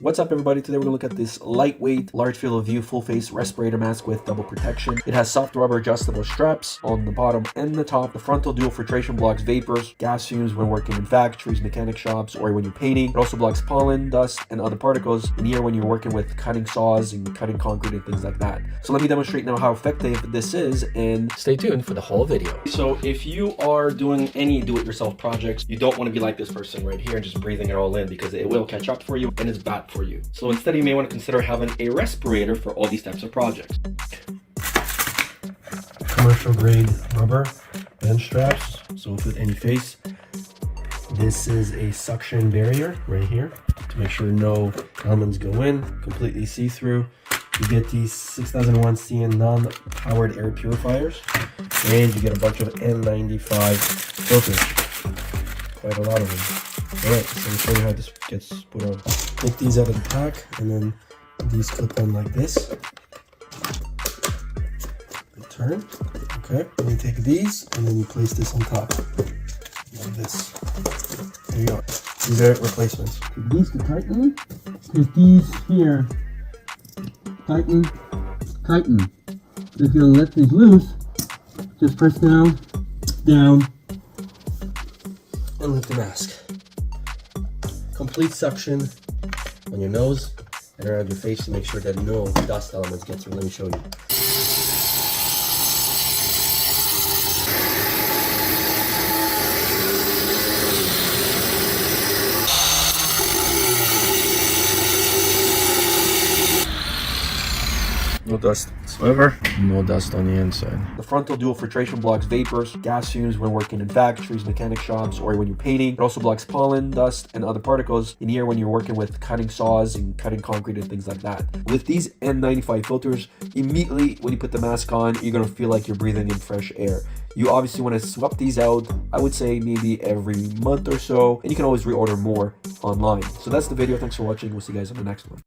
What's up, everybody? Today we're going to look at this lightweight, large field of view, full face respirator mask with double protection. It has soft rubber adjustable straps on the bottom and the top. The frontal dual filtration blocks vapors, gas fumes when working in factories, mechanic shops, or when you're painting. It also blocks pollen, dust, and other particles in here when you're working with cutting saws and cutting concrete and things like that. So let me demonstrate now how effective this is, and stay tuned for the whole video. So if you are doing any do-it-yourself projects, you don't want to be like this person right here and just breathing it all in, because it will catch up for you and it's bad for you. So instead, you may want to consider having a respirator for all these types of projects. Commercial grade rubber bench straps, so with any face. This is a suction barrier right here to make sure no elements go in, completely see-through. You get these 6001 CN non-powered air purifiers, and you get a bunch of N95 filters, quite a lot of them. Alright, so I'll show you how this gets put on. Take these out of the pack, and then these clip on like this. They turn. Okay, and you take these, and then you place this on top. Like this. There you go. These are replacements. These can tighten, because these here tighten. If you let these loose, just press down, and lift the mask. Complete suction on your nose and around your face to make sure that no dust elements get through. Let me show you. No dust whatsoever, no dust on the inside. The frontal dual filtration blocks vapors, gas fumes when working in factories, mechanic shops, or when you're painting. It also blocks pollen, dust, and other particles in here when you're working with cutting saws and cutting concrete and things like that. With these N95 filters, immediately when you put the mask on, you're going to feel like you're breathing in fresh air. You obviously want to swap these out, I would say maybe every month or so, and you can always reorder more online. So that's the video. Thanks for watching. We'll see you guys on the next one.